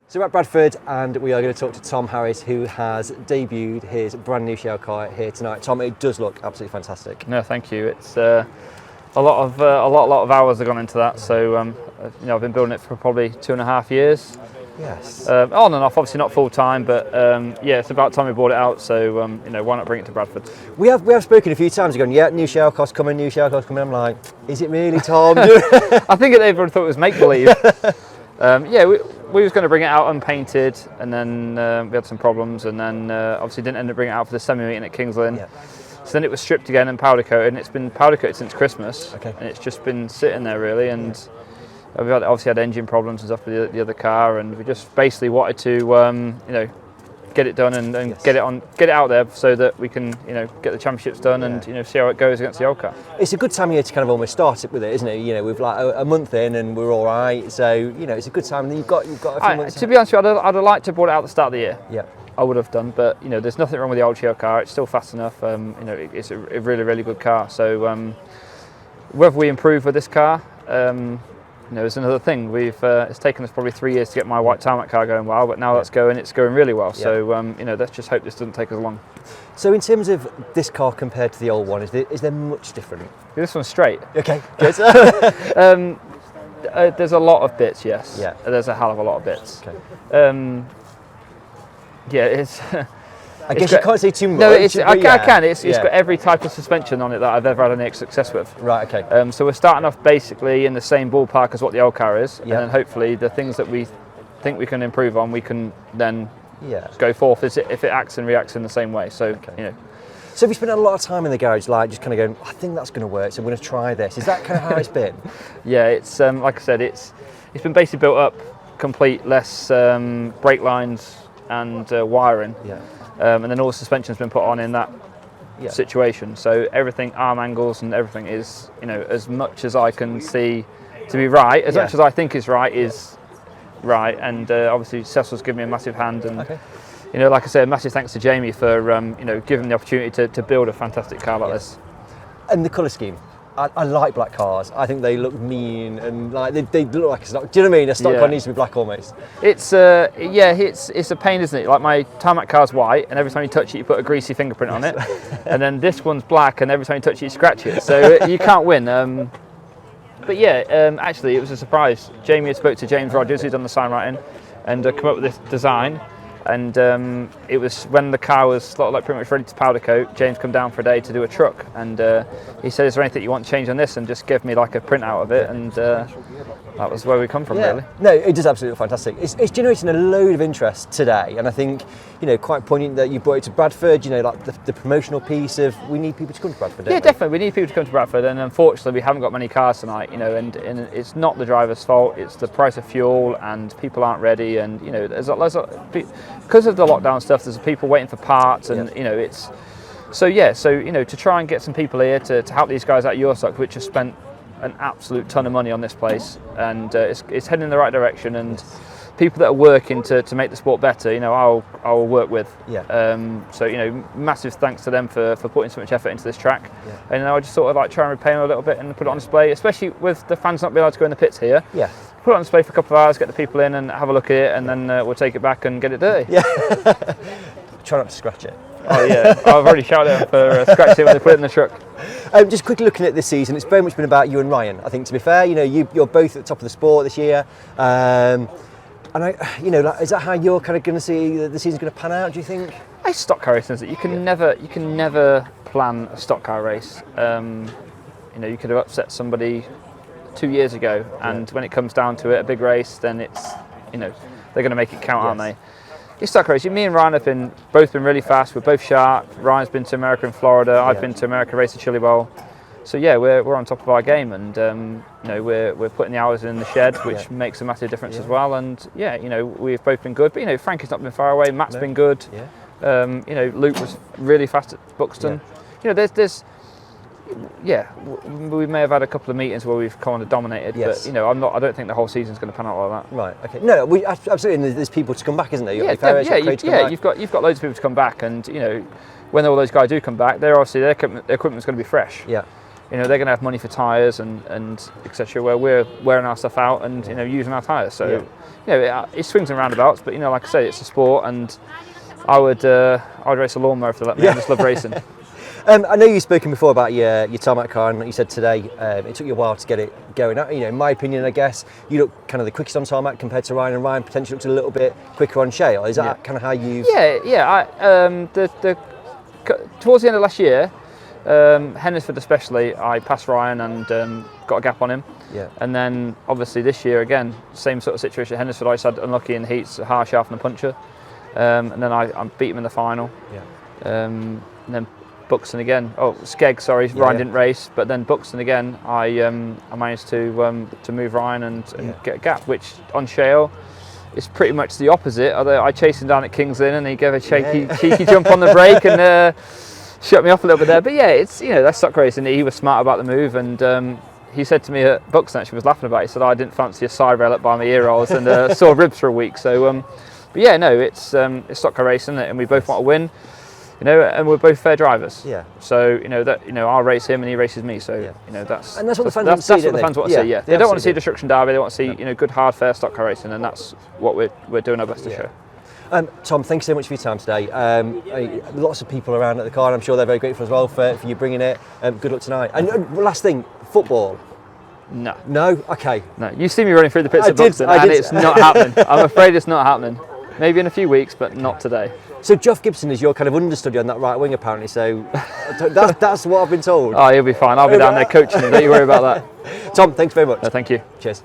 So we're at Bradford and we are going to talk to Tom Harris, who has debuted his brand new SHALE car here tonight. Tom, it does look absolutely fantastic. No, thank you. It's a lot of hours have gone into that. So I've been building it for probably 2.5 years. Yes. On and off, obviously not full time, but yeah, it's about time we brought it out. So why not bring it to Bradford? We have spoken a few times. Going, yeah, new SHALE car's coming, new SHALE car's coming. I'm like, is it really, Tom? I think everyone thought it was make believe. We was going to bring it out unpainted, and then we had some problems, and then obviously didn't end up bringing it out for the semi-meeting at Kings Lynn. Yeah. So then it was stripped again and powder coated, and it's been powder coated since Christmas. Okay. And it's just been sitting there really, and we've obviously had engine problems and stuff with the other car, and we just basically wanted to get it done and yes. get it out there so that we can get the championships done and see how it goes against the old car. It's a good time of year to kind of almost start it with it, isn't it? We've like a month in and we're all right, so it's a good time. And you've got a few months. To be honest with you, I'd have liked to have brought it out at the start of the year. Yeah, I would have done, but there's nothing wrong with the old SHALE car. It's still fast enough. It's a really good car. So whether we improve with this car. It's another thing. It's taken us probably 3 years to get my white tarmac car going well, but now it's going really well. Yeah. So let's just hope this doesn't take us long. So in terms of this car compared to the old one, is there much different? This one's straight. Okay, good. There's a lot of bits, yes. Yeah. There's a hell of a lot of bits. Okay. It's. I guess you can't say too much. No, I can. It's got every type of suspension on it that I've ever had any success with. Right, okay. So we're starting off basically in the same ballpark as what the old car is, and then hopefully the things that we think we can improve on, we can then go forth if it acts and reacts in the same way. So, So have you spent a lot of time in the garage, like just kind of going, I think that's going to work, so I'm going to try this. Is that kind of how it's been? Yeah, it's like I said, it's been basically built up complete, less brake lines and wiring. Yeah. And then all the suspension's been put on in that situation. So everything, arm angles and everything is, as much as I can see to be right, as much as I think is right. And obviously Cecil's given me a massive hand. And like I said, massive thanks to Jamie for giving me the opportunity to build a fantastic car like this. And the colour scheme. I like black cars. I think they look mean and like they look like a stock. Do you know what I mean? A stock car needs to be black almost. It's it's a pain, isn't it? Like my tarmac car's white, and every time you touch it, you put a greasy fingerprint on it. And then this one's black, and every time you touch it, you scratch it. So you can't win. But actually, it was a surprise. Jamie had spoke to James Rogers, who's done the sign writing, and come up with this design. And it was when the car was like pretty much ready to powder coat. James come down for a day to do a truck, and he said, "Is there anything you want to change on this?" And just give me like a print out of it, and that was where we come from, really. No, it does absolutely fantastic. It's generating a load of interest today, and I think quite poignant that you brought it to Bradford. Like the promotional piece of we need people to come to Bradford. Yeah, definitely, we need people to come to Bradford, and unfortunately, we haven't got many cars tonight. And it's not the driver's fault. It's the price of fuel, and people aren't ready, and because of the lockdown stuff, there's people waiting for parts, and it's so to try and get some people here to help these guys out your stock, which have spent an absolute ton of money on this place, and it's heading in the right direction, and people that are working to make the sport better, I'll work with. So massive thanks to them for putting so much effort into this track, and I just sort of like try and repay them a little bit and put it on display, especially with the fans not being allowed to go in the pits here. Put it on display for a couple of hours, get the people in and have a look at it, and then we'll take it back and get it dirty. Try not to scratch it. Oh yeah, I've already shouted at them for scratching it when they put it in the truck. Just quickly looking at this season, it's very much been about you and Ryan. I think, to be fair, you're both at the top of the sport this year, and is that how you're kind of going to see the season's going to pan out? Do you think? It's stock car racing, isn't it? You can never plan a stock car race. You could have upset somebody 2 years ago, and when it comes down to it, a big race, then it's they're going to make it count, aren't they? It's stock racing. Me and Ryan have both been really fast. We're both sharp. Ryan's been to America and Florida. I've been to America racing Chili Bowl. So we're on top of our game, and we're putting the hours in the shed, which makes a massive difference as well. And we've both been good. But Frankie's not been far away. Matt's been good. Luke was really fast at Buxton. There's we may have had a couple of meetings where we've kind of dominated, but I don't think the whole season's going to pan out like that. Right. Okay. No, we absolutely. There's people to come back, isn't there? You've got loads of people to come back, and when all those guys do come back, they're obviously their equipment's going to be fresh. Yeah. you know, they're going to have money for tyres and etc. Where we're wearing our stuff out and you know using our tyres. So you know, it swings and roundabouts. But you know, like I say, it's a sport, and I would race a lawnmower if they let me. I just love racing. I know you've spoken before about your tarmac car, and like you said today, it took you a while to get it going. You know, in my opinion, I guess you look kind of the quickest on tarmac compared to Ryan, and Ryan potentially looks a little bit quicker on shale. Is that kind of how you've? Yeah. Towards the end of last year, Hennisford especially, I passed Ryan and got a gap on him. Yeah. And then obviously this year again, same sort of situation at Hennisford. I just had unlucky in heats, harsh half and a puncher, and then I beat him in the final. Yeah. And then Buxton again. Oh, Skeg, sorry, Ryan didn't race, but then Buxton again. I managed to move Ryan and get a gap, which on shale is pretty much the opposite. Although I chased him down at Kings Lynn and he gave a cheeky jump on the brake and shut me off a little bit there. But yeah, it's that's stock racing. He was smart about the move, and he said to me at Buxton, actually was laughing about it. He said, I didn't fancy a side rail up by my ear rolls and sore ribs for a week. So but yeah, no, it's stock car racing, and we both want to win. You know, and we're both fair drivers. Yeah. So I'll race him and he races me. So you know that's what the fans want to see. That's what the fans want to see. Yeah. They don't want to see destruction derby. They want to see good, hard, fair stock car racing, and that's what we're doing our best to show. Tom, thanks so much for your time today. Lots of people around at the car, and I'm sure they're very grateful as well for you bringing it. Good luck tonight. And last thing, football. No. No? Okay. No. You see me running through the pits at Buxton, and it's not happening. I'm afraid it's not happening. Maybe in a few weeks, but not today. So Geoff Gibson is your kind of understudy on that right wing, apparently. So that's what I've been told. Oh, he'll be fine. I'll be down there coaching him. Don't you worry about that. Tom, thanks very much. No, thank you. Cheers.